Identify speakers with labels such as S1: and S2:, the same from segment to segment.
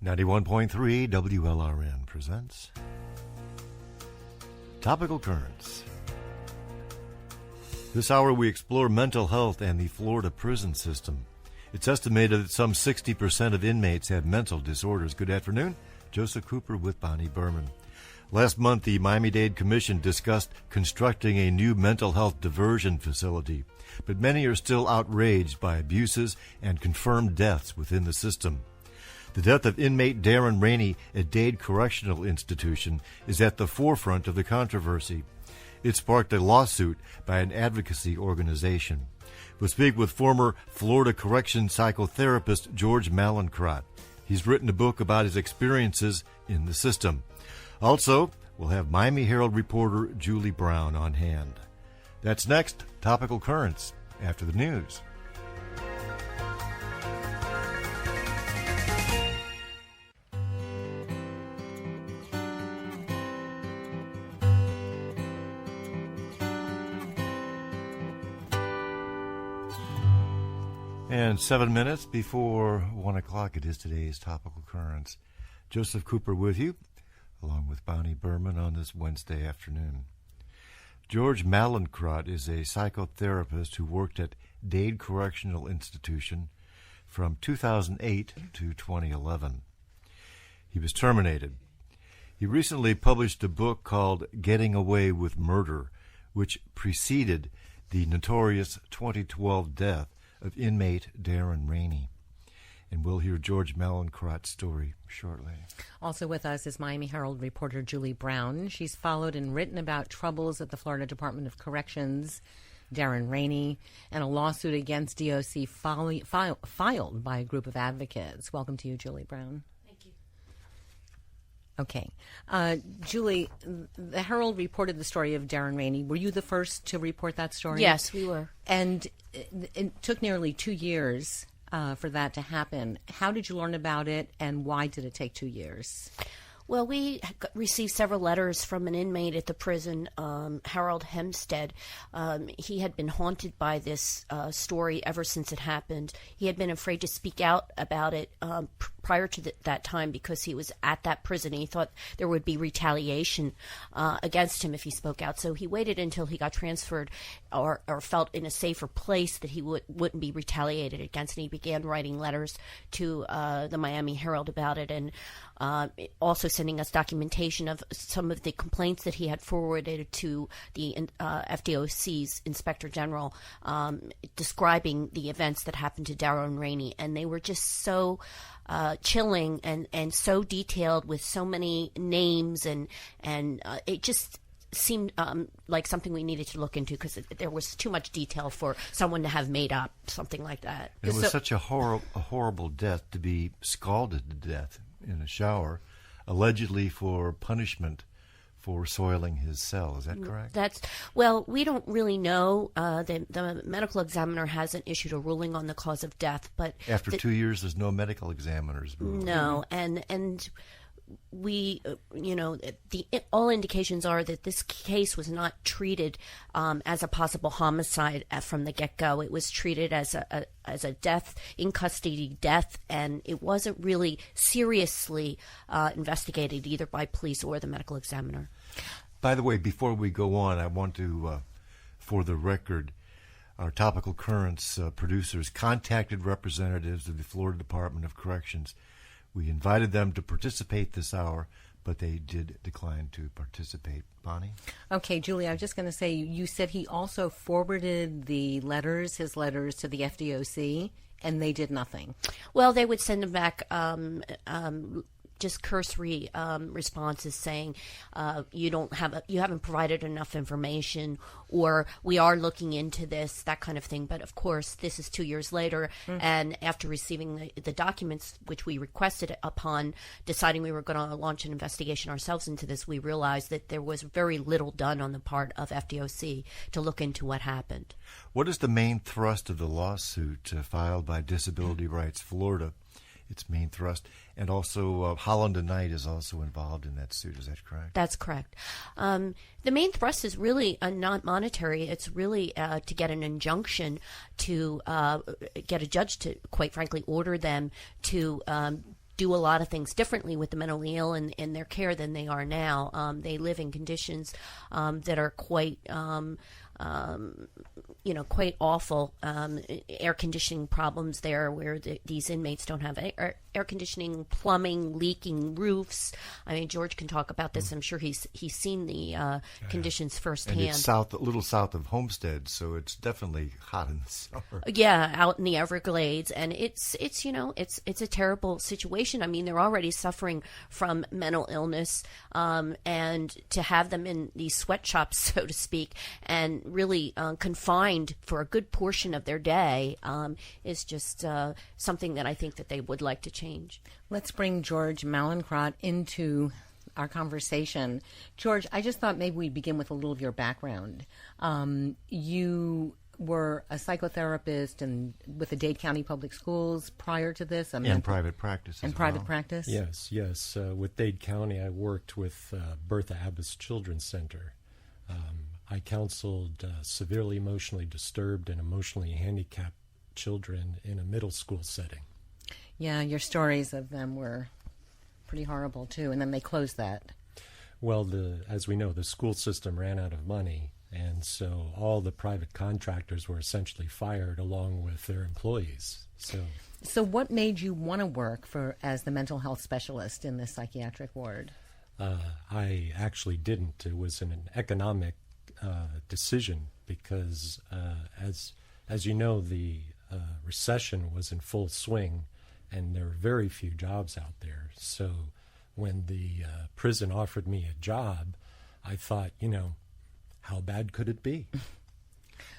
S1: 91.3 WLRN presents Topical Currents. This hour we explore mental health and the Florida prison system. It's estimated that some 60% of inmates have mental disorders. Good afternoon. Joseph Cooper with Bonnie Berman. Last month, the Miami-Dade Commission discussed constructing a new mental health diversion facility, but many are still outraged by abuses and confirmed deaths within the system. The death of inmate Darren Rainey at Dade Correctional Institution is at the forefront of the controversy. It sparked a lawsuit by an advocacy organization. We'll speak with former Florida correction psychotherapist George Mallinckrodt. He's written a book about his experiences in the system. Also, we'll have Miami Herald reporter Julie Brown on hand. That's next, Topical Currents, after the news. And 7 minutes before 1 o'clock, it is today's Topical Currents. Joseph Cooper with you, along with Bonnie Berman on this Wednesday afternoon. George Mallinckrodt is a psychotherapist who worked at Dade Correctional Institution from 2008 to 2011. He was terminated. He recently published a book called Getting Away with Murder, which preceded the notorious 2012 death of inmate Darren Rainey. And we'll hear George Mallinckrodt's story shortly.
S2: Also with us is Miami Herald reporter Julie Brown. She's followed and written about troubles at the Florida Department of Corrections, Darren Rainey, and a lawsuit against DOC filed by a group of advocates. Welcome to you, Julie Brown.
S3: Thank you.
S2: Okay. Julie, the Herald reported the story of Darren Rainey. Were you the first to report that story?
S3: Yes, we were.
S2: And it took nearly 2 years for that to happen. How did you learn about it, and why did it take 2 years?
S3: Well, we received several letters from an inmate at the prison, Harold Hempstead. He had been haunted by this story ever since it happened. He had been afraid to speak out about it prior to that time because he was at that prison. He thought there would be retaliation against him if he spoke out. So he waited until he got transferred or felt in a safer place that he wouldn't be retaliated against. And he began writing letters to the Miami Herald about it, and also sending us documentation of some of the complaints that he had forwarded to the FDOC's Inspector General, describing the events that happened to Darren Rainey. And they were just so chilling and so detailed with so many names, and it just seemed like something we needed to look into because there was too much detail for someone to have made up something like that.
S1: It was such a horrible death to be scalded to death in a shower, allegedly for punishment for soiling his cell. Is that correct?
S3: Well, we don't really know. The medical examiner hasn't issued a ruling on the cause of death, but
S1: after 2 years, there's no medical examiner's ruling.
S3: No, and we, all indications are that this case was not treated as a possible homicide from the get-go. It was treated as a death, in custody death, and it wasn't really seriously investigated either by police or the medical examiner.
S1: By the way, before we go on, I want to, for the record, our Topical Currents producers contacted representatives of the Florida Department of Corrections. We invited them to participate this hour, but they did decline to participate. Bonnie?
S2: Okay, Julie, I was just going to say, you said he also forwarded his letters to the FDOC, and they did nothing.
S3: Well, they would send them back just cursory responses saying you haven't provided enough information, or we are looking into this, that kind of thing. But of course, this is 2 years later, and after receiving the documents which we requested upon deciding we were going to launch an investigation ourselves into this, we realized that there was very little done on the part of FDOC to look into what happened.
S1: What is the main thrust of the lawsuit filed by Disability Rights Florida? Its main thrust, and also Holland and Knight is also involved in that suit. Is that correct?
S3: That's correct. The main thrust is really not monetary. It's really to get an injunction to get a judge to, quite frankly, order them to do a lot of things differently with the mentally ill in their care than they are now. They live in conditions that are quite quite awful. Air conditioning problems there, where these inmates don't have air conditioning, plumbing, leaking roofs. I mean, George can talk about this. I'm sure he's seen the conditions firsthand.
S1: And it's a little south of Homestead, so it's definitely hot in the summer.
S3: Yeah, out in the Everglades, and it's a terrible situation. I mean, they're already suffering from mental illness, and to have them in these sweatshops, so to speak, and really confined for a good portion of their day is just something that I think that they would like to change.
S2: Let's bring George Mallinckrodt into our conversation. George, I just thought maybe we'd begin with a little of your background. You were a psychotherapist and with the Dade County Public Schools prior to this.
S1: And private practice as
S2: private
S1: well.
S2: practice?
S4: Yes. With Dade County, I worked with Bertha Abbas Children's Center. I counseled severely emotionally disturbed and emotionally handicapped children in a middle school setting.
S2: Yeah, your stories of them were pretty horrible, too, and then they closed that.
S4: Well, as we know, the school system ran out of money, and so all the private contractors were essentially fired along with their employees. So
S2: what made you want to work as the mental health specialist in the psychiatric ward?
S4: I actually didn't. It was an economic decision because, as you know, the recession was in full swing, and there were very few jobs out there. So when the prison offered me a job, I thought, how bad could it be?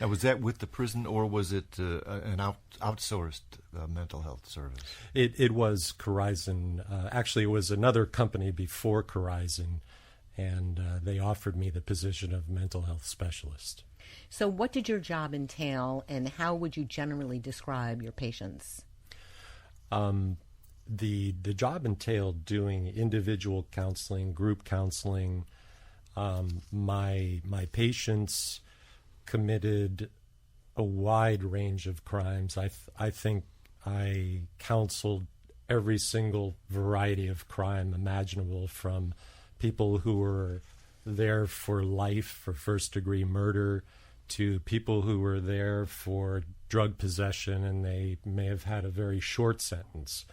S1: Now, was that with the prison, or was it an outsourced mental health service?
S4: It was Corizon. Actually, it was another company before Corizon, and they offered me the position of mental health specialist.
S2: So what did your job entail, and how would you generally describe your patients?
S4: The job entailed doing individual counseling, group counseling. My patients committed a wide range of crimes. I think I counseled every single variety of crime imaginable, from people who were there for life, for first-degree murder, to people who were there for drug possession and they may have had a very short sentence.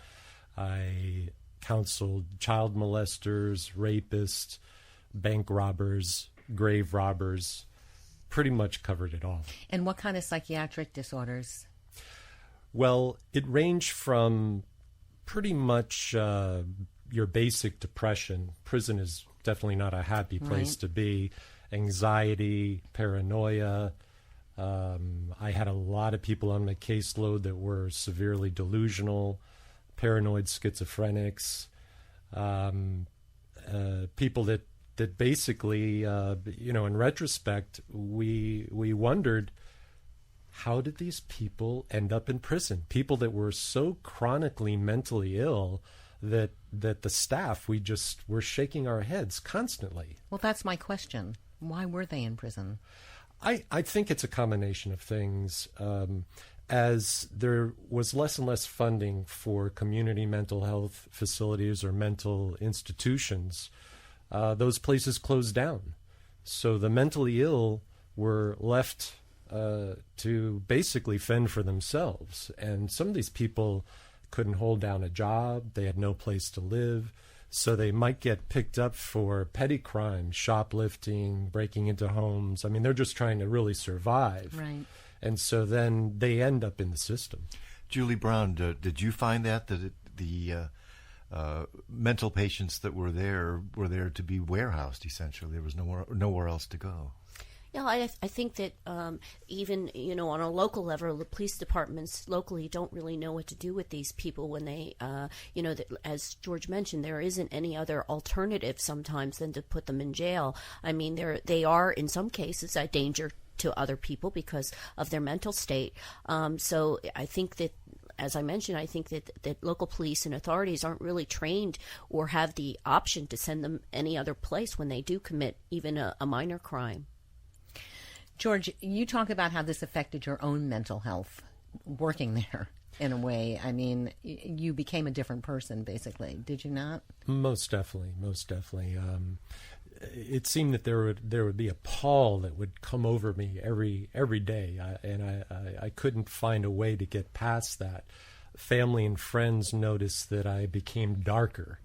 S4: I counseled child molesters, rapists, bank robbers, grave robbers, pretty much covered it all.
S2: And what kind of psychiatric disorders?
S4: Well, it ranged from pretty much your basic depression. Prison is definitely not a happy place to be. Anxiety, paranoia. I had a lot of people on my caseload that were severely delusional, paranoid schizophrenics, people that basically, in retrospect, we wondered, how did these people end up in prison? People that were so chronically mentally ill that the staff, we just were shaking our heads constantly.
S2: Well, that's my question. Why were they in prison?
S4: I think it's a combination of things. As there was less and less funding for community mental health facilities or mental institutions, those places closed down. So the mentally ill were left to basically fend for themselves. And some of these people couldn't hold down a job. They had no place to live. So they might get picked up for petty crimes, shoplifting, breaking into homes. I mean, they're just trying to really survive.
S2: Right.
S4: And so then they end up in the system.
S1: Julie Brown, did you find that the mental patients that were there to be warehoused, essentially? There was nowhere else to go.
S3: Yeah, I think that even, on a local level, the police departments locally don't really know what to do with these people when they, as George mentioned, there isn't any other alternative sometimes than to put them in jail. I mean, they are, in some cases, a danger to other people because of their mental state. So I think that, as I mentioned, I think that local police and authorities aren't really trained or have the option to send them any other place when they do commit even a minor crime.
S2: George, you talk about how this affected your own mental health working there. in a way. I mean, you became a different person, basically. Did you not?
S4: Most definitely, most definitely. It seemed that there would be a pall that would come over me every day, and I couldn't find a way to get past that. Family and friends noticed that I became darker,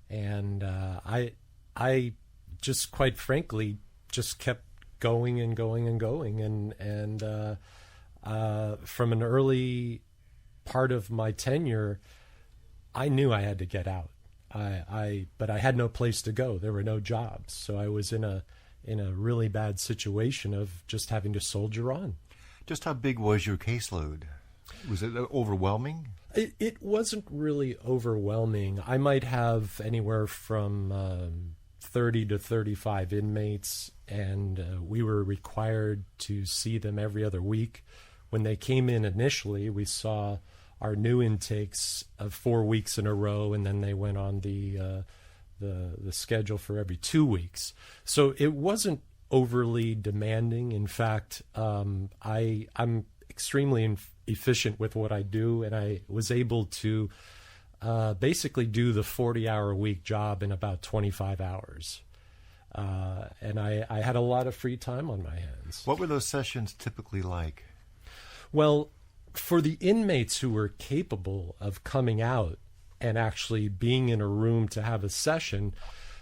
S4: and I just, quite frankly, just kept going and going and going, and from an early part of my tenure, I knew I had to get out. But I had no place to go. There were no jobs, so I was in a really bad situation of just having to soldier on.
S1: Just how big was your caseload? Was it overwhelming?
S4: It wasn't really overwhelming. I might have anywhere from 30 to 35 inmates, and we were required to see them every other week. When they came in initially, we saw our new intakes of 4 weeks in a row, and then they went on the schedule for every 2 weeks. So it wasn't overly demanding. In fact, I'm extremely efficient with what I do, and I was able to basically do the 40-hour-a-week job in about 25 hours. And I had a lot of free time on my hands.
S1: What were those sessions typically like?
S4: Well, for the inmates who were capable of coming out and actually being in a room to have a session,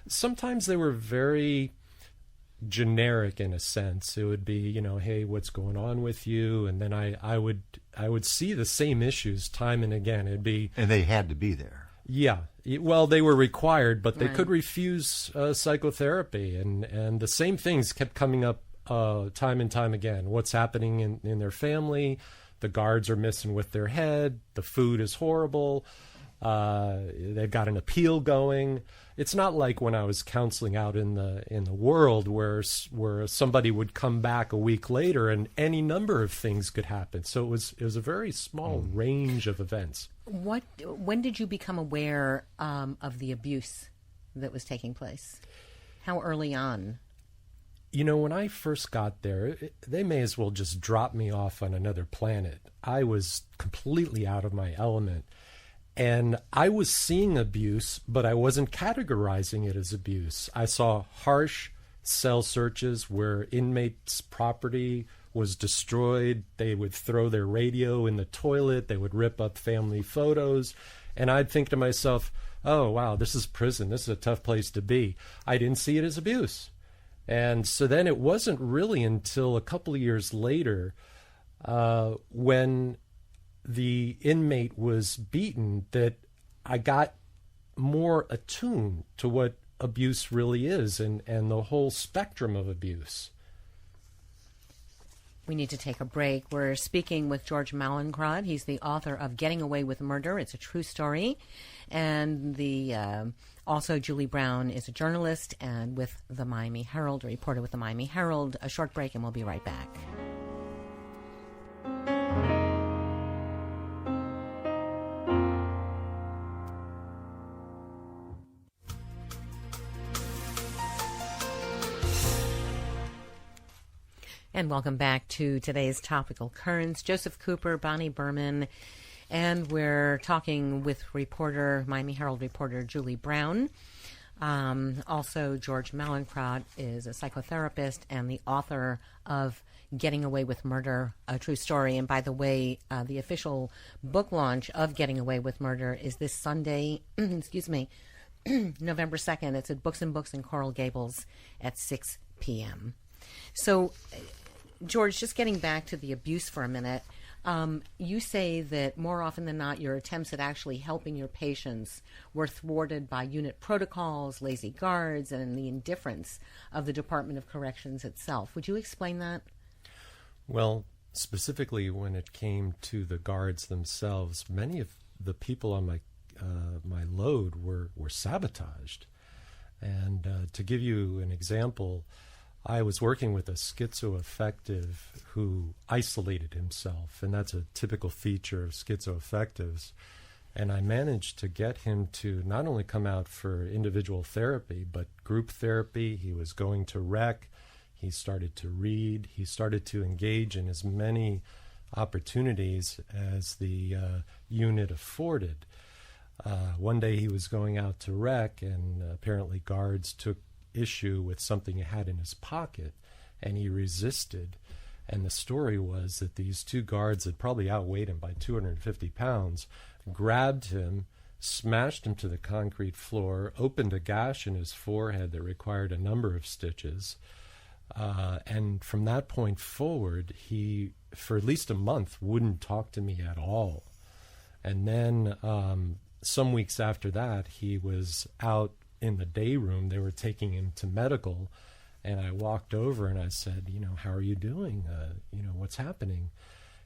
S4: sometimes they were very generic in a sense. It would be, hey, what's going on with you? And then I would see the same issues time and again. It'd be,
S1: and they had to be there.
S4: Yeah. Well, they were required, but they could refuse psychotherapy, and the same things kept coming up time and time again. What's happening in their family? The guards are missing with their head. The food is horrible. They've got an appeal going. It's not like when I was counseling out in the world where somebody would come back a week later and any number of things could happen. So it was a very small range of events.
S2: When did you become aware of the abuse that was taking place? How early on?
S4: When I first got there, they may as well just drop me off on another planet. I was completely out of my element. And I was seeing abuse, but I wasn't categorizing it as abuse. I saw harsh cell searches where inmates' property was destroyed. They would throw their radio in the toilet. They would rip up family photos. And I'd think to myself, oh, wow, this is prison. This is a tough place to be. I didn't see it as abuse. And so then it wasn't really until a couple of years later when the inmate was beaten that I got more attuned to what abuse really is and the whole spectrum of abuse.
S2: We need to take a break. We're speaking with George Mallinckrodt. He's the author of Getting Away with Murder. It's a true story. And also Julie Brown is a journalist and with the Miami Herald, a reporter with the Miami Herald. A short break and we'll be right back. And welcome back to today's Topical Currents. Joseph Cooper, Bonnie Berman, and we're talking with Miami Herald reporter Julie Brown. Also, George Mallinckrodt is a psychotherapist and the author of Getting Away with Murder, a true story. And by the way, the official book launch of Getting Away with Murder is this Sunday, November 2nd. It's at Books and Books in Coral Gables at 6 p.m. So, George, just getting back to the abuse for a minute, you say that more often than not, your attempts at actually helping your patients were thwarted by unit protocols, lazy guards, and the indifference of the Department of Corrections itself. Would you explain that?
S4: Well, specifically when it came to the guards themselves, many of the people on my load were sabotaged. And to give you an example, I was working with a schizoaffective who isolated himself, and that's a typical feature of schizoaffectives. And I managed to get him to not only come out for individual therapy, but group therapy. He was going to rec. He started to read. He started to engage in as many opportunities as the unit afforded. One day he was going out to rec, and apparently guards took issue with something he had in his pocket, and he resisted. And the story was that these two guards that probably outweighed him by 250 pounds grabbed him, smashed him to the concrete floor, opened a gash in his forehead that required a number of stitches. And from that point forward, he, for at least a month, wouldn't talk to me at all. And then some weeks after that, he was out in the day room. They were taking him to medical. And I walked over and I said, how are you doing? What's happening?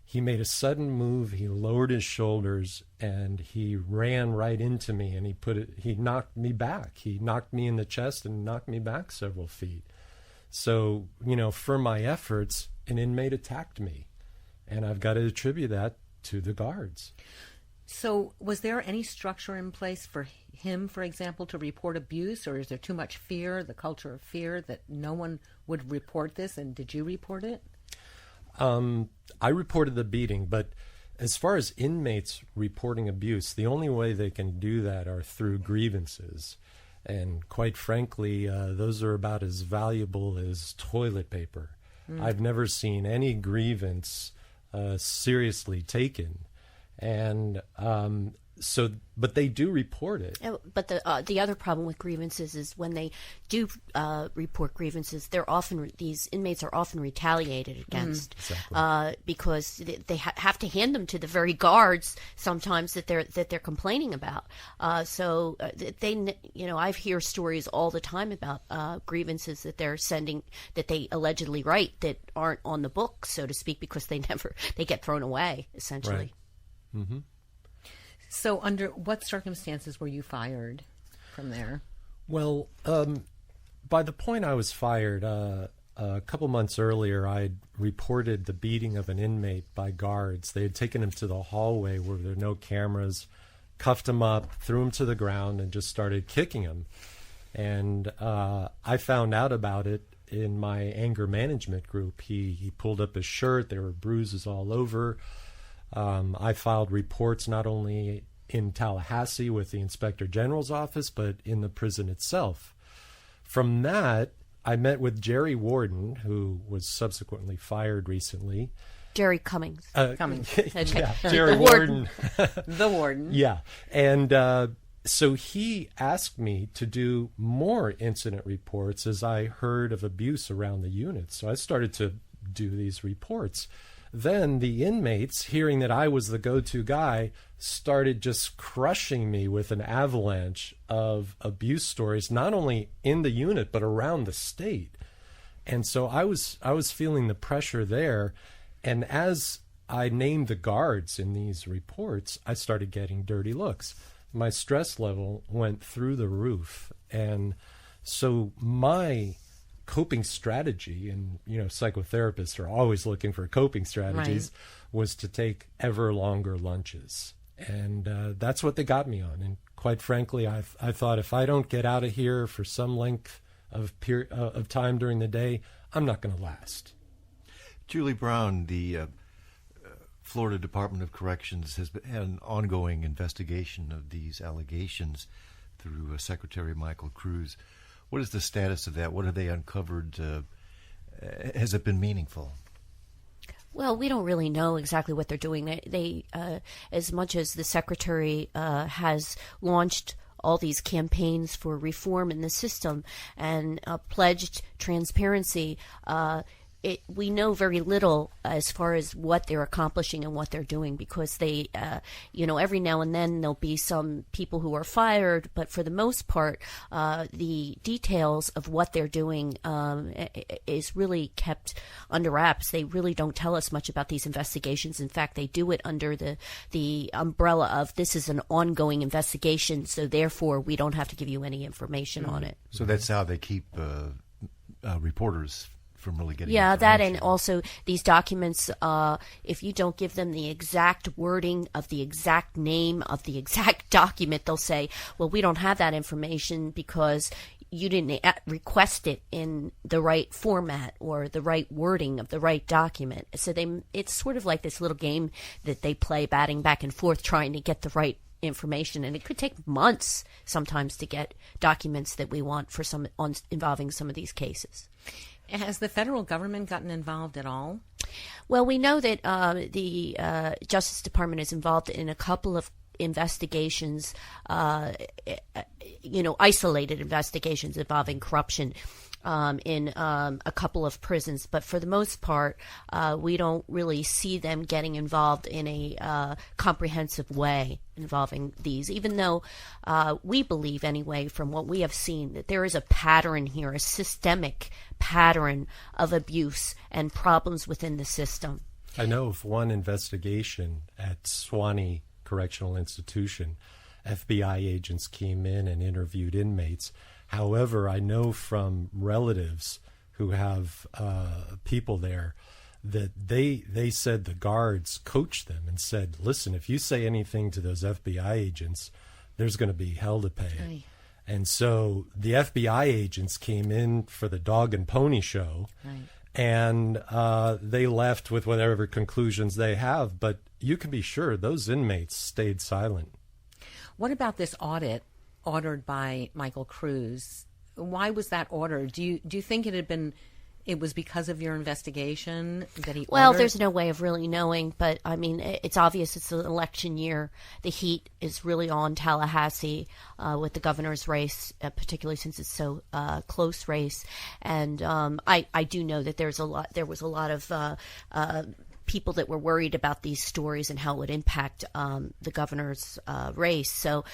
S4: He made a sudden move. He lowered his shoulders and he ran right into me, and he knocked me back. He knocked me in the chest and knocked me back several feet. So, for my efforts, an inmate attacked me, and I've got to attribute that to the guards.
S2: So was there any structure in place for him, for example, to report abuse, or is there too much fear, the culture of fear, that no one would report this? And did you report it?
S4: I reported the beating, but as far as inmates reporting abuse, the only way they can do that are through grievances. And quite frankly, those are about as valuable as toilet paper. I've never seen any grievance seriously taken. And but they do report it.
S3: But the other problem with grievances is when they do report grievances, these inmates are often retaliated against.
S4: Exactly.
S3: Because they have to hand them to the very guards sometimes that they're complaining about. So I hear stories all the time about grievances that they're sending, that they allegedly write, that aren't on the book, so to speak, because they get thrown away essentially.
S4: Right. Mm-hmm.
S2: So under what circumstances were you fired from there?
S4: Well, by the point I was fired, a couple months earlier, I'd reported the beating of an inmate by guards. They had taken him to the hallway where there were no cameras, cuffed him up, threw him to the ground, and just started kicking him. And I found out about it in my anger management group. He pulled up his shirt. There were bruises all over. I filed reports not only in Tallahassee with the Inspector General's office, but in the prison itself. From that, I met with Jerry Warden, who was subsequently fired recently.
S3: Jerry Cummings.
S2: Cummings.
S4: Yeah, Jerry Warden.
S2: The warden.
S4: Yeah. And so he asked me to do more incident reports as I heard of abuse around the unit. So I started to do these reports. Then the inmates, hearing that I was the go-to guy, started just crushing me with an avalanche of abuse stories, not only in the unit, but around the state. And so I was feeling the pressure there. And as I named the guards in these reports, I started getting dirty looks. My stress level went through the roof. And so my coping strategy, and psychotherapists are always looking for coping strategies, right, was to take ever longer lunches. And that's what they got me on. And quite frankly, I thought, if I don't get out of here for some length of time during the day, I'm not going to last.
S1: Julie Brown, the Florida Department of Corrections has had an ongoing investigation of these allegations through Secretary Michael Cruz. What is the status of that? What have they uncovered? Has it been meaningful?
S3: Well, we don't really know exactly what they're doing. They as much as the Secretary has launched all these campaigns for reform in the system and pledged transparency, we know very little as far as what they're accomplishing and what they're doing, because they, every now and then there'll be some people who are fired, but for the most part, the details of what they're doing is really kept under wraps. They really don't tell us much about these investigations. In fact, they do it under the umbrella of, this is an ongoing investigation, so therefore we don't have to give you any information on it.
S1: So that's how they keep reporters from really getting
S3: that, and also these documents, if you don't give them the exact wording of the exact name of the exact document, they'll say, well, we don't have that information because you didn't request it in the right format or the right wording of the right document. So it's sort of like this little game that they play, batting back and forth, trying to get the right information, and it could take months sometimes to get documents that we want for involving some of these cases.
S2: Has the federal government gotten involved at all?
S3: Well, we know that the Justice Department is involved in a couple of investigations, isolated investigations involving corruption in a couple of prisons. But for the most part, we don't really see them getting involved in a comprehensive way involving these, even though we believe anyway, from what we have seen, that there is a pattern here, a systemic pattern of abuse and problems within the system.
S4: I know of one investigation at Swanee Correctional Institution. FBI agents came in and interviewed inmates. However, I know from relatives who have people there that they said the guards coached them and said, listen, if you say anything to those FBI agents, there's going to be hell to pay.
S2: Aye.
S4: And so the FBI agents came in for the dog and pony show,
S2: Right.
S4: and they left with whatever conclusions they have. But you can be sure those inmates stayed silent.
S2: What about this audit ordered by Michael Cruz? Why was that ordered? Do you think it was because of your investigation that he
S3: Well,
S2: ordered?
S3: there's no way of really knowing, but I mean, it's obvious it's an election year. The heat is really on Tallahassee with the governor's race, particularly since it's so close race. And I do know that there was a lot of people that were worried about these stories and how it would impact the governor's race. So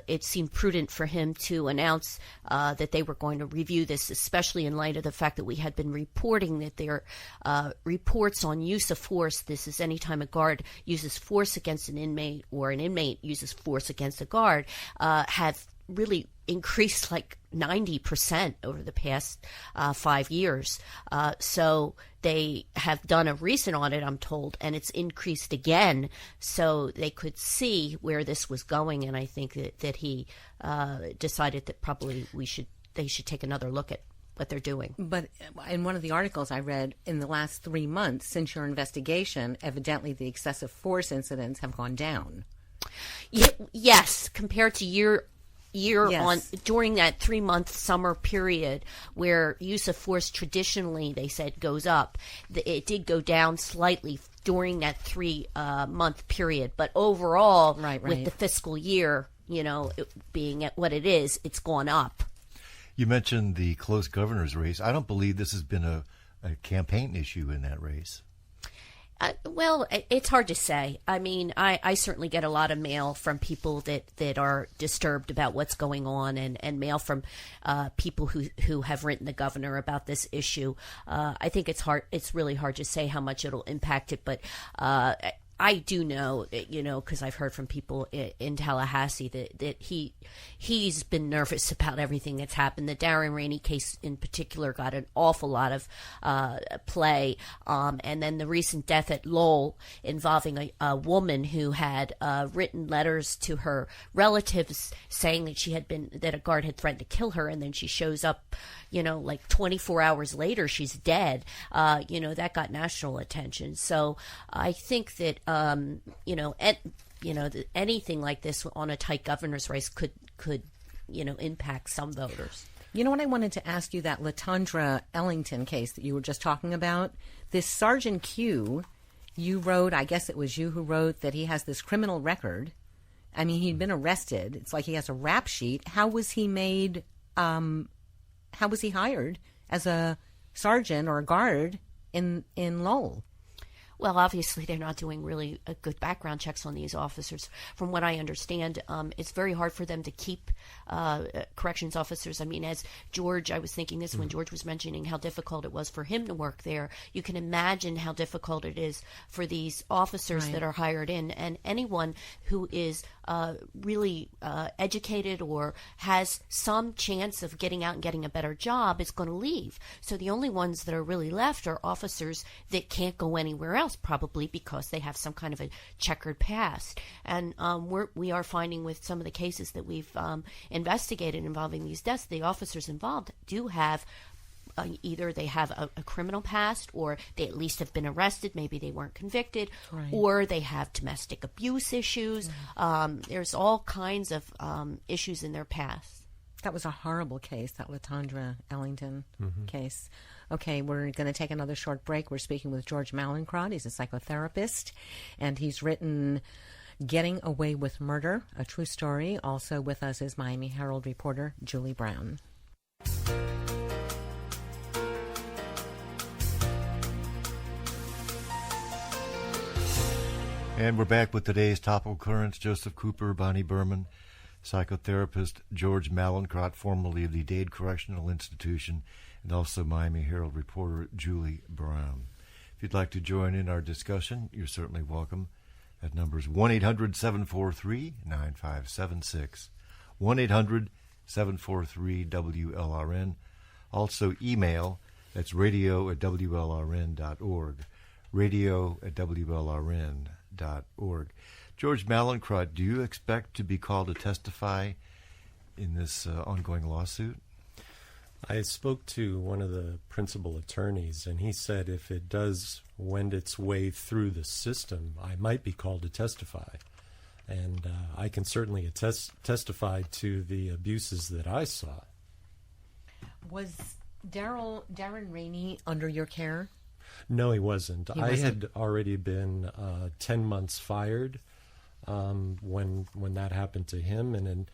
S3: it seemed prudent for him to announce that they were going to review this, especially in light of the fact that we had been reporting that their reports on use of force, this is anytime a guard uses force against an inmate or an inmate uses force against a guard, have really increased like 90% over the past 5 years. So they have done a recent audit, I'm told, and it's increased again. So they could see where this was going, and I think that he decided that probably they should take another look at what they're doing.
S2: But in one of the articles I read, in the last 3 months since your investigation, evidently the excessive force incidents have gone down.
S3: Yes, compared to year
S2: Yes.
S3: on during that 3-month summer period where use of force traditionally, they said, goes up. It did go down slightly during that 3-month period, but overall,
S2: Right.
S3: with the fiscal year, it being at what it is, it's gone up.
S1: You mentioned the close governor's race. I don't believe this has been a campaign issue in that race.
S3: Well, it's hard to say. I mean, I certainly get a lot of mail from people that are disturbed about what's going on, and mail from people who have written the governor about this issue. I think it's really hard to say how much it'll impact it, but I do know, because I've heard from people in Tallahassee that he's been nervous about everything that's happened. The Darren Rainey case in particular got an awful lot of play. And then the recent death at Lowell involving a woman who had written letters to her relatives saying that a guard had threatened to kill her, and then she shows up, like 24 hours later, she's dead. That got national attention. So I think that anything like this on a tight governor's race could impact some voters.
S2: You know what, I wanted to ask you, that Latondra Ellington case that you were just talking about, this Sergeant Q, you wrote, I guess it was you who wrote, that he has this criminal record. I mean, he'd been arrested. It's like he has a rap sheet. How was he hired as a sergeant or a guard in Lowell?
S3: Well, obviously, they're not doing really good background checks on these officers. From what I understand, it's very hard for them to keep corrections officers. I mean, as George, I was thinking this when George was mentioning how difficult it was for him to work there. You can imagine how difficult it is for these officers
S2: Right.
S3: that are hired in. And anyone who is really educated or has some chance of getting out and getting a better job is going to leave. So the only ones that are really left are officers that can't go anywhere else. else, probably because they have some kind of a checkered past. And we are finding with some of the cases that we've investigated involving these deaths, the officers involved do have either they have a criminal past, or they at least have been arrested. Maybe they weren't convicted,
S2: right,
S3: or they have domestic abuse issues. There's all kinds of issues in their past.
S2: That was a horrible case, that Latondra Ellington case. Okay, we're going to take another short break. We're speaking with George Mallinckrodt. He's a psychotherapist, and he's written Getting Away with Murder, a True Story. Also with us is Miami Herald reporter Julie Brown.
S1: And we're back with today's Topical Currents. Joseph Cooper, Bonnie Berman, psychotherapist George Mallinckrodt, formerly of the Dade Correctional Institution, and also Miami Herald reporter Julie Brown. If you'd like to join in our discussion, you're certainly welcome. That number is 1-800-743-9576, 1-800-743-WLRN. Also email, that's radio@WLRN.org, radio@WLRN.org. George Mallinckrodt, do you expect to be called to testify in this ongoing lawsuit?
S4: I spoke to one of the principal attorneys, and he said if it does wend its way through the system, I might be called to testify. And I can certainly testify to the abuses that I saw.
S2: Was Darren Rainey under your care?
S4: No, he wasn't.
S2: He
S4: I
S2: wasn't.
S4: had already been 10 months fired when that happened to him, and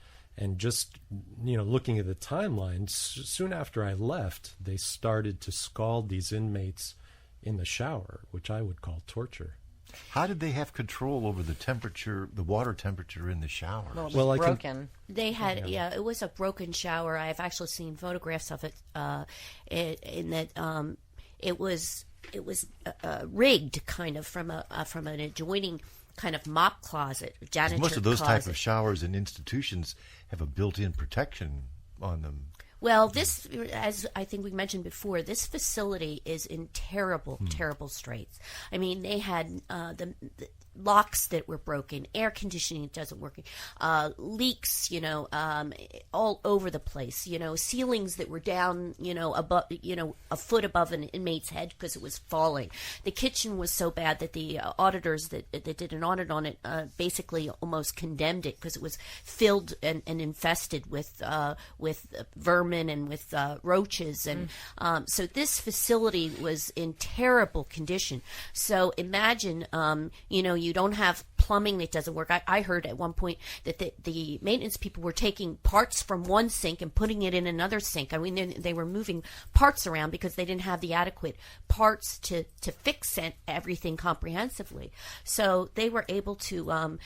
S4: just looking at the timeline, soon after I left, they started to scald these inmates in the shower, which I would call torture.
S1: How did they have control over the temperature, the water temperature in the shower?
S2: Well, it was
S4: Well, I can-
S2: broken.
S3: They had, it was a broken shower. I've actually seen photographs of it. In that it was rigged kind of from an adjoining kind of mop closet, janitor
S1: Most of those
S3: closet.
S1: type of showers in institutions have a built-in protection on them.
S3: Well, this, as I think we mentioned before, this facility is in terrible, terrible straits. I mean, they had the locks that were broken, air conditioning that doesn't work, leaks, all over the place, ceilings that were down, above, a foot above an inmate's head because it was falling. The kitchen was so bad that the auditors that did an audit on it basically almost condemned it because it was filled and infested with vermin and with roaches, and so this facility was in terrible condition. So imagine, you don't have plumbing that doesn't work. I heard at one point that the maintenance people were taking parts from one sink and putting it in another sink. I mean, they were moving parts around because they didn't have the adequate parts to fix everything comprehensively. So they were able to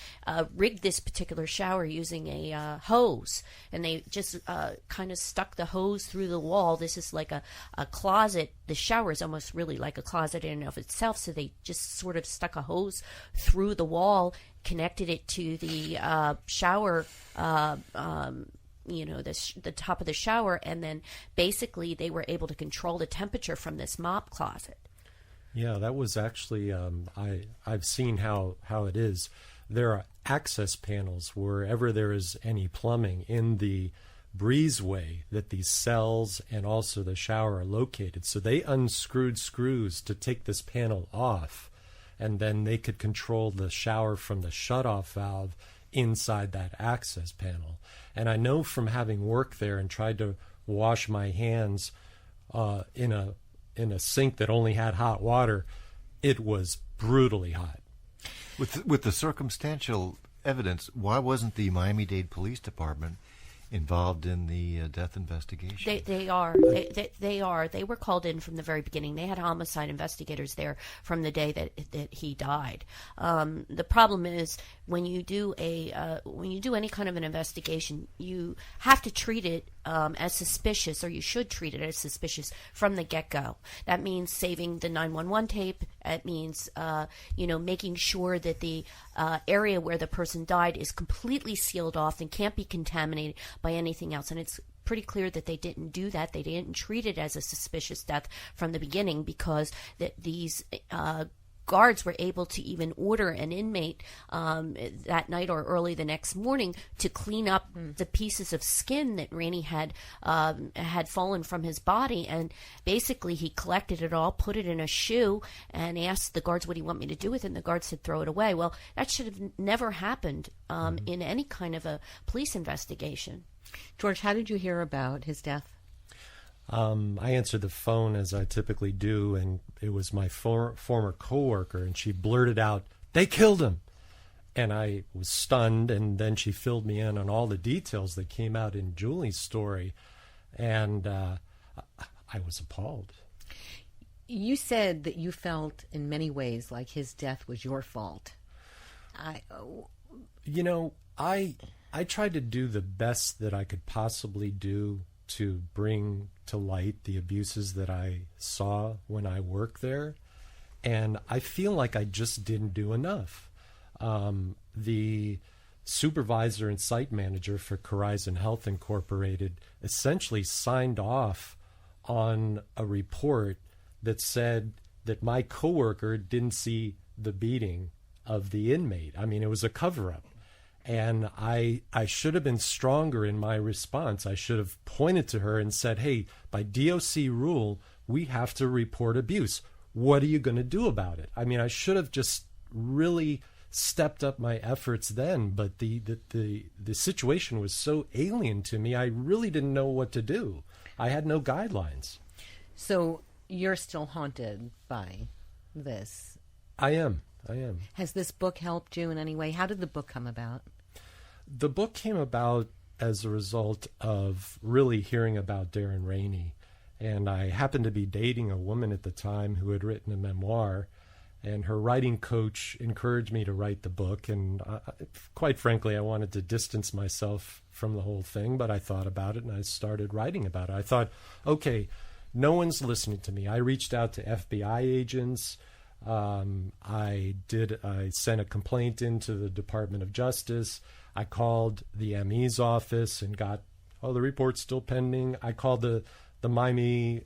S3: rig this particular shower using a hose, and they just kind of stuck the hose through the wall. This is like a closet. The shower is almost really like a closet in and of itself, so they just sort of stuck a hose through the wall, connected it to the shower, the top of the shower, and then basically they were able to control the temperature from this mop closet.
S4: Yeah, that was actually, I've seen how it is. There are access panels wherever there is any plumbing in the breezeway that these cells and also the shower are located. So they unscrewed screws to take this panel off, and then they could control the shower from the shutoff valve inside that access panel. And I know from having worked there and tried to wash my hands in a sink that only had hot water, it was brutally hot.
S1: With the circumstantial evidence, why wasn't the Miami-Dade Police Department involved in the death investigation?
S3: They are. They are. They were called in from the very beginning. They had homicide investigators there from the day that he died. The problem is when you do any kind of an investigation, you have to treat it as suspicious, or you should treat it as suspicious from the get-go. That means saving the 911 tape. It means making sure that the area where the person died is completely sealed off and can't be contaminated by anything else. And it's pretty clear that they didn't do that. They didn't treat it as a suspicious death from the beginning, because these guards were able to even order an inmate that night or early the next morning to clean up the pieces of skin that Rainey had fallen from his body, and basically he collected it all, put it in a shoe, and asked the guards, "What do you want me to do with it?" And the guards said, "Throw it away." Well, that should have never happened in any kind of a police investigation.
S2: George, how did you hear about his death?
S4: I answered the phone as I typically do, and it was my former coworker, and she blurted out, "They killed him!" And I was stunned, and then she filled me in on all the details that came out in Julie's story, and I was appalled.
S2: You said that you felt in many ways like his death was your fault.
S4: I tried to do the best that I could possibly do to bring to light the abuses that I saw when I worked there, and I feel like I just didn't do enough. The supervisor and site manager for Horizon Health Incorporated essentially signed off on a report that said that my coworker didn't see the beating of the inmate. I mean, it was a cover-up. And I should have been stronger in my response. I should have pointed to her and said, "Hey, by DOC rule, we have to report abuse. What are you going to do about it?" I mean, I should have just really stepped up my efforts then, but the situation was so alien to me, I really didn't know what to do. I had no guidelines.
S2: So you're still haunted by this?
S4: I am.
S2: Has this book helped you in any way? How did the book come about?
S4: The book came about as a result of really hearing about Darren Rainey. And I happened to be dating a woman at the time who had written a memoir. And her writing coach encouraged me to write the book. And quite frankly, I wanted to distance myself from the whole thing. But I thought about it and I started writing about it. I thought, okay, no one's listening to me. I reached out to FBI agents. I sent a complaint into the Department of Justice. I called the ME's office and got, the report's still pending. I called the Miami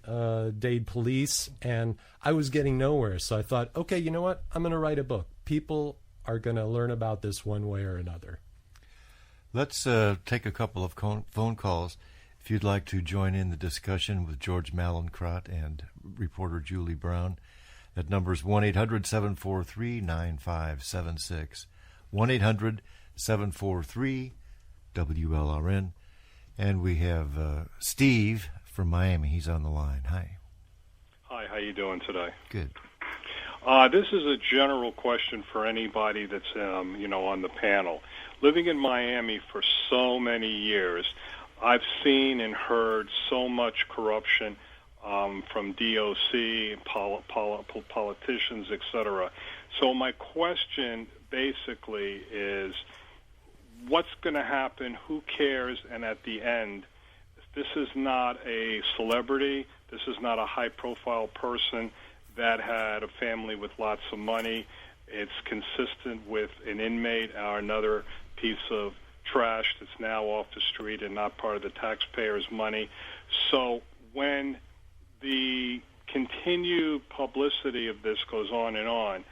S4: Dade police, and I was getting nowhere. So I thought, okay, you know what? I'm going to write a book. People are going to learn about this one way or another.
S1: Let's take a couple of phone calls. If you'd like to join in the discussion with George Mallinckrodt and reporter Julie Brown, that number is 1-800-743-9576. 1-800-743-WLRN. And we have Steve from Miami. He's on the line. Hi.
S5: Hi, how you doing today?
S1: Good.
S5: This is a general question for anybody that's, on the panel. Living in Miami for so many years, I've seen and heard so much corruption from DOC, politicians, etc. So my question basically is, what's going to happen? Who cares? And at the end, this is not a celebrity. This is not a high-profile person that had a family with lots of money. It's consistent with an inmate or another piece of trash that's now off the street and not part of the taxpayers' money. So when the continued publicity of this goes on and on,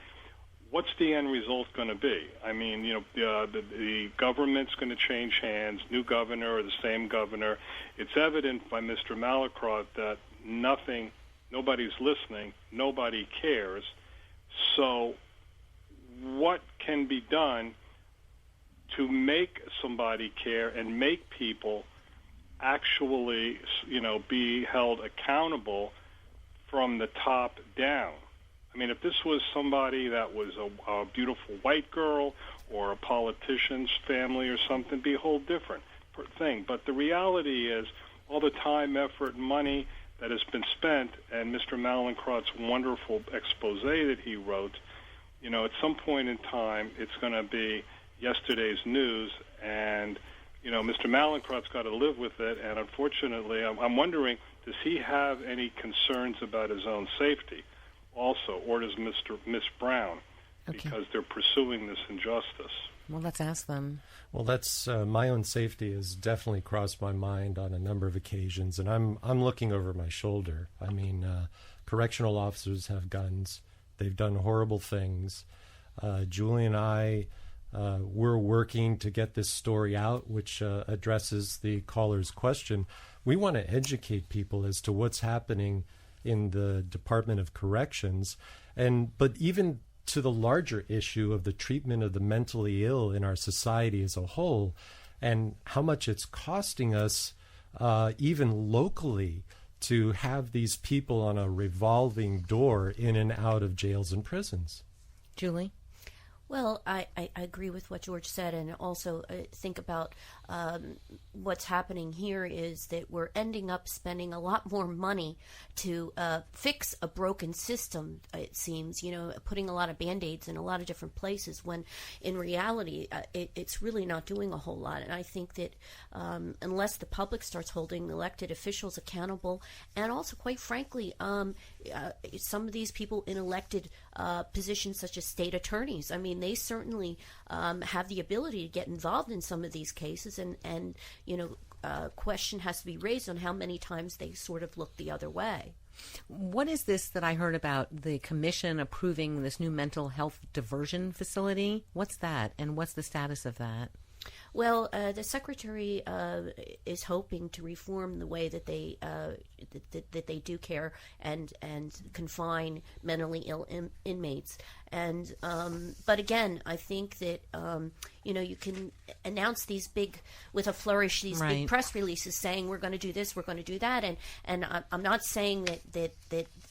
S5: what's the end result going to be? I mean, the government's going to change hands, new governor or the same governor. It's evident by Mr. Mallinckrodt that nobody's listening, nobody cares. So what can be done to make somebody care and make people actually, be held accountable from the top down? I mean, if this was somebody that was a beautiful white girl or a politician's family or something, it'd be a whole different thing. But the reality is all the time, effort, and money that has been spent, and Mr. Mallinckrodt's wonderful expose that he wrote, at some point in time, it's going to be yesterday's news, and Mr. Mallinckrodt's got to live with it. And unfortunately, I'm wondering, does he have any concerns about his own safety also, or does Miss Brown, because they're pursuing this injustice?
S2: Well, let's ask them.
S4: Well, that's my own safety has definitely crossed my mind on a number of occasions, and I'm looking over my shoulder. I mean, correctional officers have guns, They've done horrible things. Julie and I we're working to get this story out, which addresses the caller's question. We want to educate people as to what's happening in the Department of Corrections, but even to the larger issue of the treatment of the mentally ill in our society as a whole, and how much it's costing us, even locally, to have these people on a revolving door in and out of jails and prisons.
S2: Julie?
S3: Well, I agree with what George said, and also think about what's happening here is that we're ending up spending a lot more money to fix a broken system, it seems, putting a lot of Band-Aids in a lot of different places, when in reality it's really not doing a whole lot. And I think that unless the public starts holding elected officials accountable, and also, quite frankly, some of these people in elected positions such as state attorneys, I mean, they certainly have the ability to get involved in some of these cases, and question has to be raised on how many times they sort of look the other way.
S2: What is this that I heard about the commission approving this new mental health diversion facility? What's that, and what's the status of that?
S3: Well, the secretary is hoping to reform the way that they that they do care and confine mentally ill inmates. And but again, I think that you can announce these big, with a flourish, these
S2: right.
S3: big press releases saying we're going to do this, we're going to do that, and I'm not saying that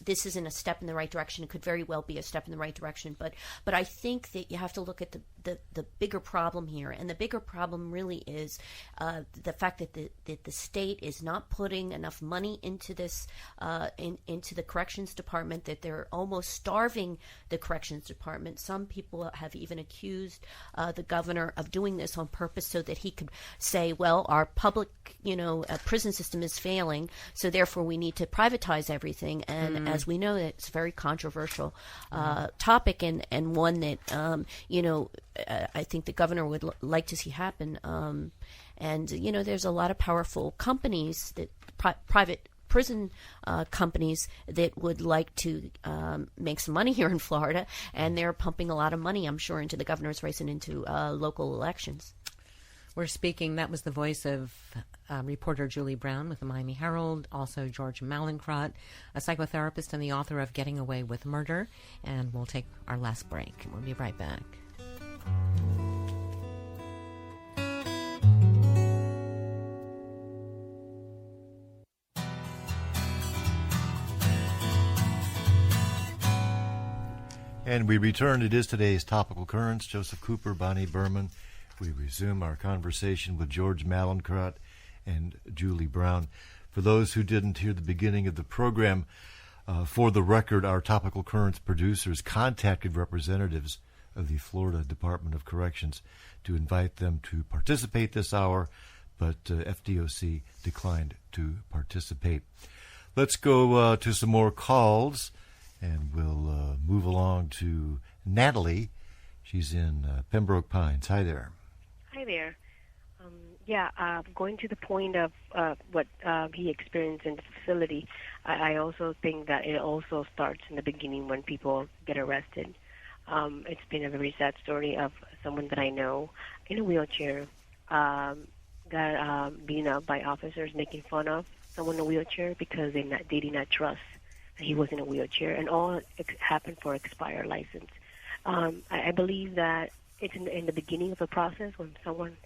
S3: this isn't a step in the right direction. It could very well be a step in the right direction, but I think that you have to look at the bigger problem here, and the bigger problem really is the fact that the state is not putting enough money into this into the corrections department, that they're almost starving the corrections department. Some people have even accused the governor of doing this on purpose so that he could say, well, our public prison system is failing, so therefore we need to privatize everything. And as we know, it's a very controversial topic, and one that I think the governor would like to see happen. And there's a lot of powerful companies, that private prison companies, that would like to make some money here in Florida, and they're pumping a lot of money, I'm sure, into the governor's race and into local elections.
S2: We're speaking, that was the voice of reporter Julie Brown with the Miami Herald, also George Mallinckrodt, a psychotherapist and the author of Getting Away with Murder. And we'll take our last break. We'll be right back.
S1: And we return. It is today's Topical Currents. Joseph Cooper, Bonnie Berman. We resume our conversation with George Mallinckrodt and Julie Brown. For those who didn't hear the beginning of the program, for the record, our Topical Currents producers contacted representatives of the Florida Department of Corrections to invite them to participate this hour, but FDOC declined to participate. Let's go to some more calls, and we'll move along to Natalie. She's in Pembroke Pines. Hi there.
S6: Hi there. Going to the point of what he experienced in the facility, I also think that it also starts in the beginning when people get arrested. It's been a very sad story of someone that I know in a wheelchair got beaten up by officers making fun of someone in a wheelchair because they did not trust that he was in a wheelchair, and all happened for expired license. I believe that it's in the beginning of the process when someone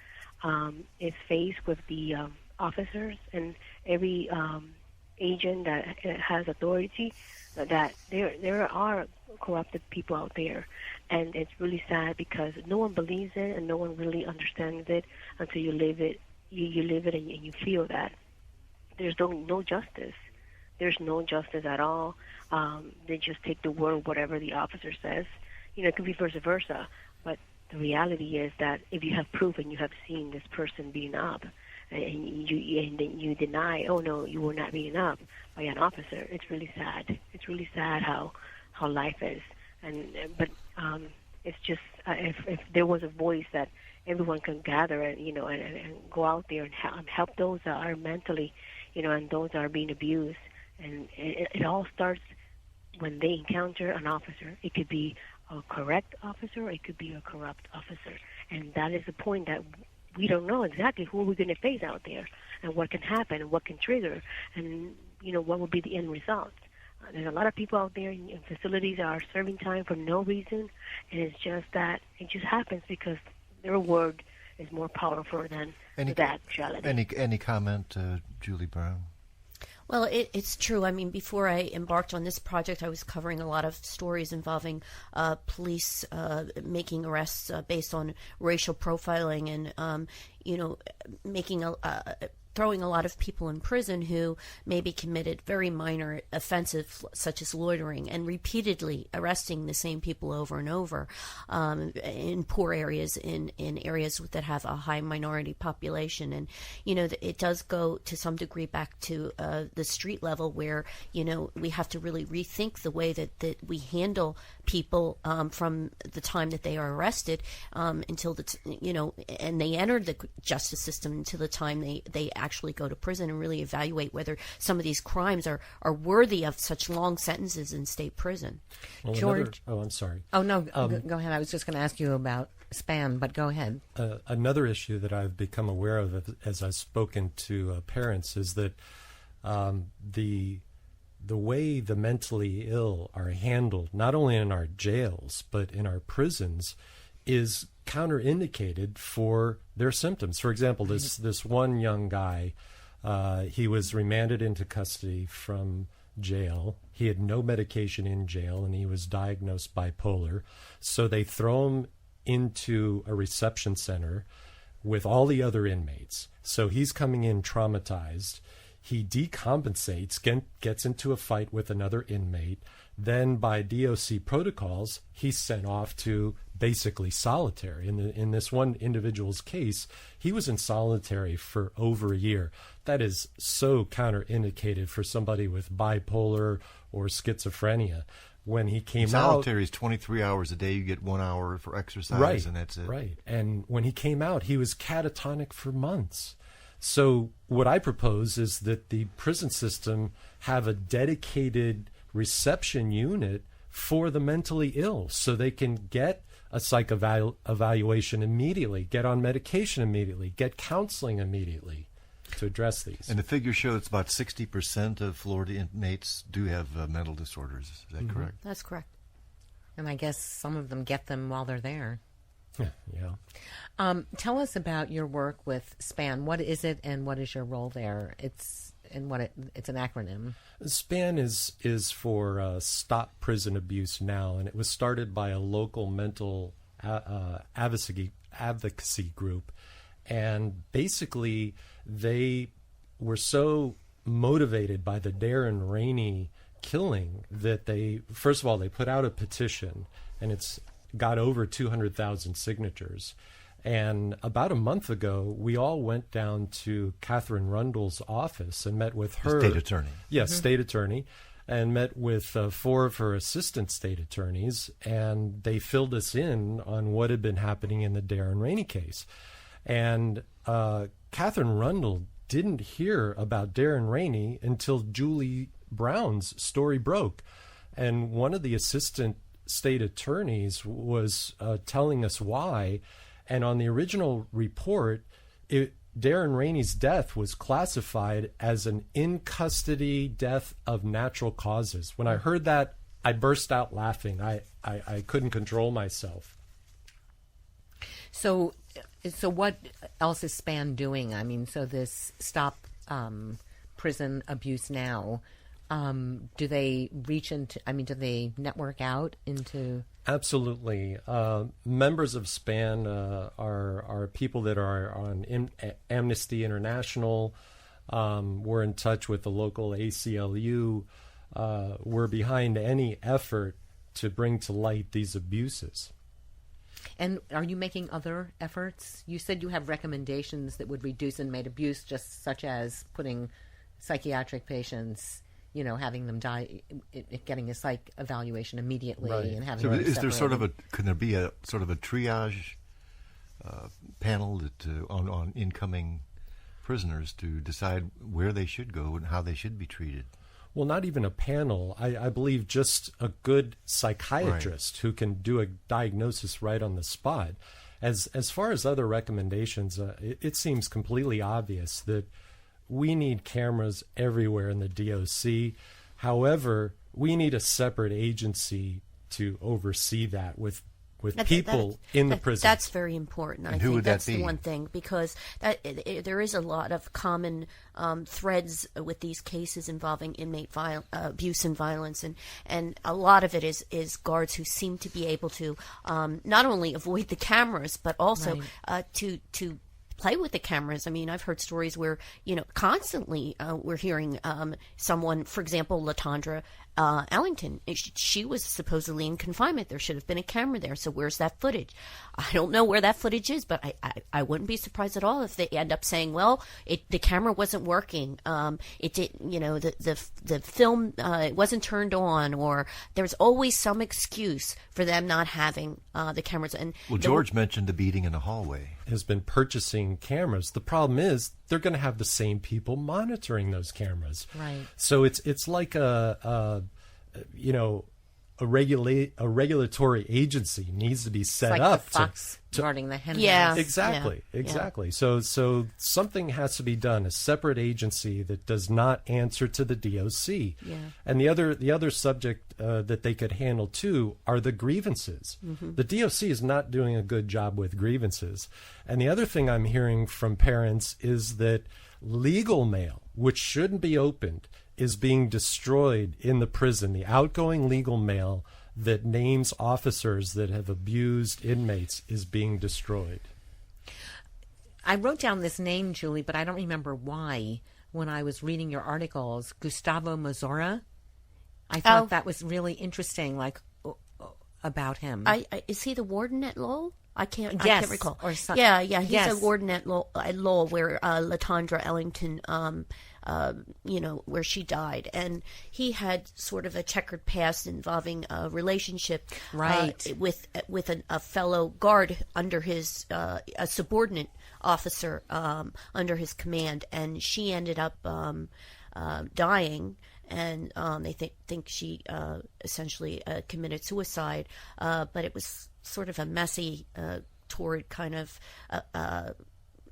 S6: is faced with the officers and every agent that has authority, that there are corrupted people out there. And it's really sad because no one believes it and no one really understands it until you live it. You live it and you feel that. There's no justice. There's no justice at all. They just take the word, whatever the officer says. It could be vice versa. But the reality is that if you have proof and you have seen this person beaten up, and then you deny, oh no, you were not beaten up by an officer, it's really sad. It's really sad how life is. But it's just if there was a voice that everyone can gather and and go out there and help those that are mentally, and those that are being abused, and it all starts when they encounter an officer, it could be a correct officer or it could be a corrupt officer. And that is the point that we don't know exactly who we're going to face out there and what can happen and what can trigger and, what will be the end result. There's a lot of people out there in facilities that are serving time for no reason, and it's just that it just happens because their word is more powerful than the actuality.
S1: Any comment, Julie Brown?
S3: Well, it's true. I mean, before I embarked on this project, I was covering a lot of stories involving police making arrests based on racial profiling and, throwing a lot of people in prison who maybe committed very minor offenses such as loitering and repeatedly arresting the same people over and over in poor areas, in areas that have a high minority population. And, it does go to some degree back to the street level where, we have to really rethink the way that we handle people from the time that they are arrested until and they enter the justice system until the time they actually go to prison, and really evaluate whether some of these crimes are worthy of such long sentences in state prison.
S4: Well,
S2: George?
S4: I'm sorry.
S2: Oh, no, go ahead. I was just going to ask you about SPAN, but go ahead.
S4: Another issue that I've become aware of as I've spoken to parents is that the way the mentally ill are handled, not only in our jails, but in our prisons, is counterindicated for their symptoms. For example, this one young guy, he was remanded into custody from jail. He had no medication in jail, and he was diagnosed bipolar. So they throw him into a reception center with all the other inmates. So he's coming in traumatized. He decompensates, gets into a fight with another inmate. Then by DOC protocols, he's sent off to basically solitary. In this one individual's case, he was in solitary for over a year. That is so counterindicated for somebody with bipolar or schizophrenia. When he came
S1: solitary is 23 hours a day. You get 1 hour for exercise,
S4: right,
S1: and that's it.
S4: Right. And when he came out, he was catatonic for months. So what I propose is that the prison system have a dedicated reception unit for the mentally ill, so they can get a psych evaluation immediately, get on medication immediately, get counseling immediately to address these.
S1: And the figures show it's about 60% of Florida inmates do have mental disorders. Is that correct?
S3: That's correct.
S2: And I guess some of them get them while they're there.
S4: Yeah.
S2: Tell us about your work with SPAN. What is it, and what is your role there? It's an acronym.
S4: SPAN is for Stop Prison Abuse Now, and it was started by a local mental advocacy group. And basically, they were so motivated by the Darren Rainey killing that they put out a petition, and it's got over 200,000 signatures. And about a month ago, we all went down to Catherine Rundle's office and met with her.
S1: State attorney.
S4: Yes, state attorney, and met with 4 of her assistant state attorneys, and they filled us in on what had been happening in the Darren Rainey case. And Catherine Rundle didn't hear about Darren Rainey until Julie Brown's story broke. And one of the assistant state attorneys was telling us why. And on the original report, Darren Rainey's death was classified as an in-custody death of natural causes. When I heard that, I burst out laughing. I couldn't control myself.
S2: So what else is SPAN doing? I mean, so this Stop Prison Abuse Now, do they reach into, do they network out into?
S4: Absolutely. Members of SPAN are people that are on Amnesty International. We're in touch with the local ACLU. We're behind any effort to bring to light these abuses.
S2: And are you making other efforts? You said you have recommendations that would reduce inmate abuse, just such as putting psychiatric patients, having them die, getting a psych evaluation immediately, right, and having them separated.
S1: Can there be a sort of a triage panel on incoming prisoners to decide where they should go and how they should be treated?
S4: Well, not even a panel. I believe just a good psychiatrist who can do a diagnosis right on the spot. As far as other recommendations, it seems completely obvious that we need cameras everywhere in the DOC. However, we need a separate agency to oversee that with people in the prison.
S3: That's very important.
S1: And
S3: I
S1: who
S3: think
S1: would
S3: that's
S1: that be?
S3: the one thing, because there is a lot of common threads with these cases involving inmate abuse and violence, and a lot of it is guards who seem to be able to not only avoid the cameras but also to play with the cameras. I mean, I've heard stories where, constantly we're hearing someone, for example, Latondra Ellington, she was supposedly in confinement. There should have been a camera there. So where's that footage? I don't know where that footage is, but I wouldn't be surprised at all if they end up saying, well, the camera wasn't working. It did, the film, it wasn't turned on, or there's always some excuse for them not having the cameras. And
S1: George mentioned the beating in the hallway.
S4: Has been purchasing cameras. The problem is they're going to have the same people monitoring those cameras.
S2: Right.
S4: So it's like a regulatory agency needs to be set
S2: like
S4: up
S2: the fox guarding the hen house.
S3: Yeah.
S4: Exactly. So something has to be done, a separate agency that does not answer to the DOC.
S3: Yeah.
S4: And the other subject that they could handle too are the grievances. Mm-hmm. The DOC is not doing a good job with grievances. And the other thing I'm hearing from parents is that legal mail, which shouldn't be opened, is being destroyed in the prison. The outgoing legal mail that names officers that have abused inmates is being destroyed.
S2: I wrote down this name, Julie, but I don't remember why when I was reading your articles. Gustavo Mazora. I thought that was really interesting, about him.
S3: Is he the warden at Lowell? I can't recall.
S2: Or some,
S3: he's a warden at Lowell where Latondra Ellington, where she died, and he had sort of a checkered past involving a relationship with a fellow guard under his a subordinate officer under his command, and she ended up dying. And they think she essentially committed suicide, but it was sort of a messy, torrid kind of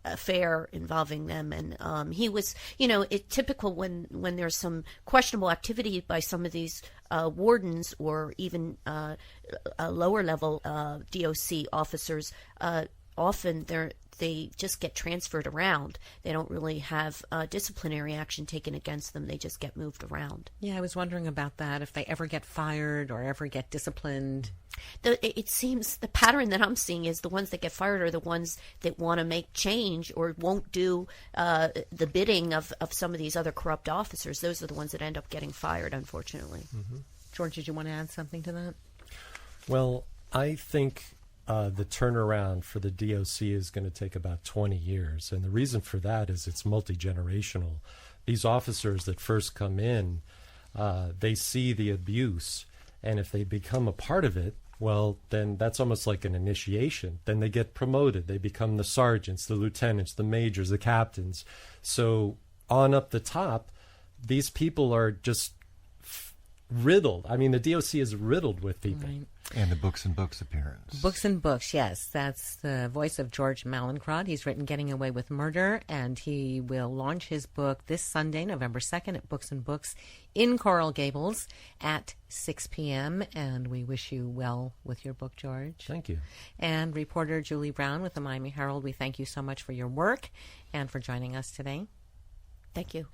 S3: affair involving them. And he was, it's typical when there's some questionable activity by some of these wardens or even lower level DOC officers. Often they just get transferred around. They don't really have disciplinary action taken against them. They just get moved around.
S2: Yeah, I was wondering about that, if they ever get fired or ever get disciplined.
S3: It seems the pattern that I'm seeing is the ones that get fired are the ones that want to make change or won't do the bidding of some of these other corrupt officers. Those are the ones that end up getting fired, unfortunately.
S4: Mm-hmm.
S2: George, did you want to add something to that?
S4: Well, I think the turnaround for the DOC is going to take about 20 years. And the reason for that is it's multi-generational. These officers that first come in, they see the abuse. And if they become a part of it, well, then that's almost like an initiation. Then they get promoted. They become the sergeants, the lieutenants, the majors, the captains. So on up the top, these people are just riddled. I mean, the DOC is riddled with people.
S2: Right.
S1: And the Books and Books appearance.
S2: Books and Books, yes. That's the voice of George Mallinckrodt. He's written Getting Away with Murder, and he will launch his book this Sunday, November 2nd, at Books and Books in Coral Gables at 6 p.m. And we wish you well with your book, George.
S4: Thank you.
S2: And reporter Julie Brown with the Miami Herald, we thank you so much for your work and for joining us today.
S3: Thank you.